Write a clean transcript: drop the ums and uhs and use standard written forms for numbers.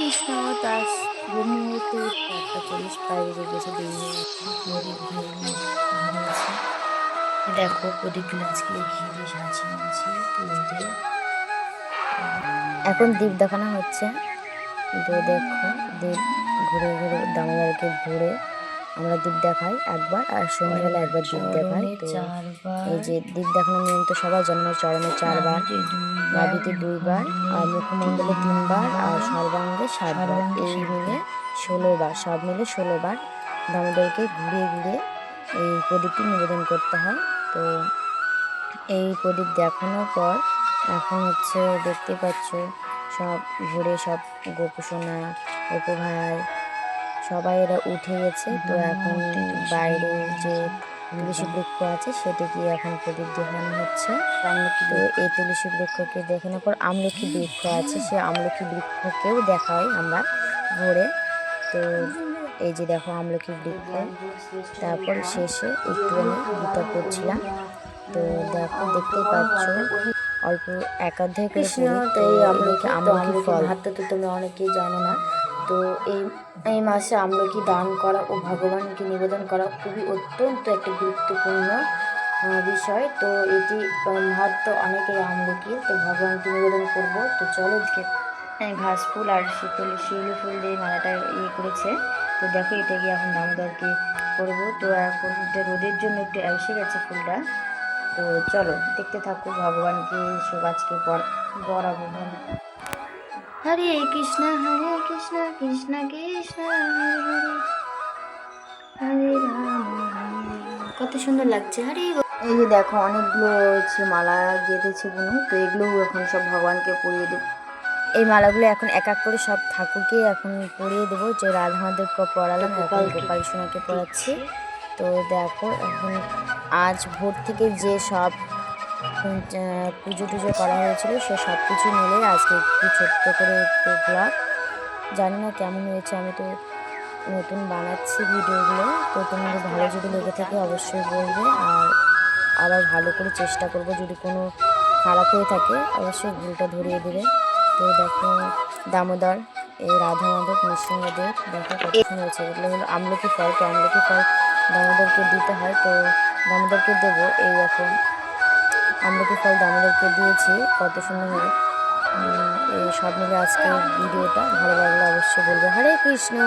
কৃষ্ণ। তার মুহূর্তে 4:40 বাইরে গেছে, দেরি হয়ে গেছে। প্রদীপ ধরিয়েছে। দেখো প্রদীপগুলো আজকে ঘিরে সাজিয়ে নিয়েছি পুজোতে। এখন দীপ দেখানো হচ্ছে। তো দেখো দীপ ঘুরে ঘুরে দামোদরকে ঘুরে আমরা দীপ দেখাই একবার, আর সন্ধ্যাবেলা একবার দীপ দেখাই। তো এই যে দীপ দেখানোর নিয়ম তো সবাই জানো, চরণে 4 বার, নাভিতে 2 বার, আর মুখমণ্ডলে 3 বার, আর সর্বাঙ্গে 7 বার, এই মিলে 16 বার, সব মিলে 16 বার দামোদরকে ঘুরিয়ে ঘুরিয়ে এই প্রদীপটি নিবেদন করতে হয়। তো এই প্রদীপ দেখানোর পর এখন হচ্ছে দেখতে পাচ্ছ সব ঘুরে সব গোপুসোনা, গোপু ভাই সবাই এরা উঠে গেছে। তো এখন বাইরে যে তুলসী বৃক্ষ আছে সেটিকে এখন প্রদীপ দেখানো হচ্ছে। তো এই তুলসী বৃক্ষকে দেখানোর পর আমলকি বৃক্ষ আছে, সে আমলকি বৃক্ষকেও দেখাই আমরা ঘুরে। তো এই যে দেখো আমলকি বৃক্ষ। তারপর শেষে একটুখানি গীতা পড়ছিলাম। তো দেখো দেখতেই পাচ্ছ অল্প 1 অধ্যায় করে পড়ি। তো এই আমলকি ফল হাতে তো তোমরা অনেকেই জানো না। তো এই মাসে আমলকি দান করা ও ভগবানকে নিবেদন করা খুবই অত্যন্ত একটা গুরুত্বপূর্ণ বিষয়। তো এটি মাহাত্ম অনেকেই আমলকি, তো ভগবানকে নিবেদন করব। তো চলো ঘাস ফুল আর শিউলি ফুল দিয়ে মালাটা করেছে। তো দেখো এটা গিয়ে এখন দামোদরকে করবো। তো এখন রোদের জন্য একটু এসে গেছে ফুলটা। তো চলো দেখতে থাকো, ভগবানকে সব আজকে বরাবো। হরে কৃষ্ণ কৃষ্ণ কৃষ্ণ হরে হরে, হরে রাম হরে রাম। কত সুন্দর লাগছে। হরে এই যে দেখো অনেকগুলো হচ্ছে মালা গেঁথেছে বোনু। তো এগুলো এখন সব ভগবানকে পরিয়ে দেবো। এই মালাগুলো এখন এক এক করে সব ঠাকুরকে এখন পরিয়ে দেবো। যে রাধা মাধবকে পড়ালাম, এখন গোপাল সোনাকে পড়াচ্ছি। তো দেখো এখন আজ ভোর থেকে যে সব পুজো টুজো করা হয়েছিল সে সব কিছু মিলে আজকে একটু ছোট্ট করে একটু ব্লগ। জানি না কেমন হয়েছে, আমি তো নতুন বানাচ্ছি ভিডিওগুলো। তো তোমাদের ভালো যদি লেগে থাকে অবশ্যই বলবে, আর আবার ভালো করে চেষ্টা করব। যদি কোনো খারাপ হয়ে থাকে অবশ্যই ভুলটা ধরিয়ে দেবে। তো দেখো দামোদর, এই রাধা মাধব নৃসিংহদেব দেখো কত সুন্দর হয়েছে। এগুলো হলো আমলকি ফল। তো আমলকি ফল দামোদরকে দিতে হয়, তো দামোদরকে দেবো। এই দেখো আমলকি ফল দামোদরকে দিয়েছি, কত সুন্দরভাবে। এই সব মিলে আজকে ভিডিওটা ভালো লাগলে অবশ্যই বলবে। হরে কৃষ্ণ।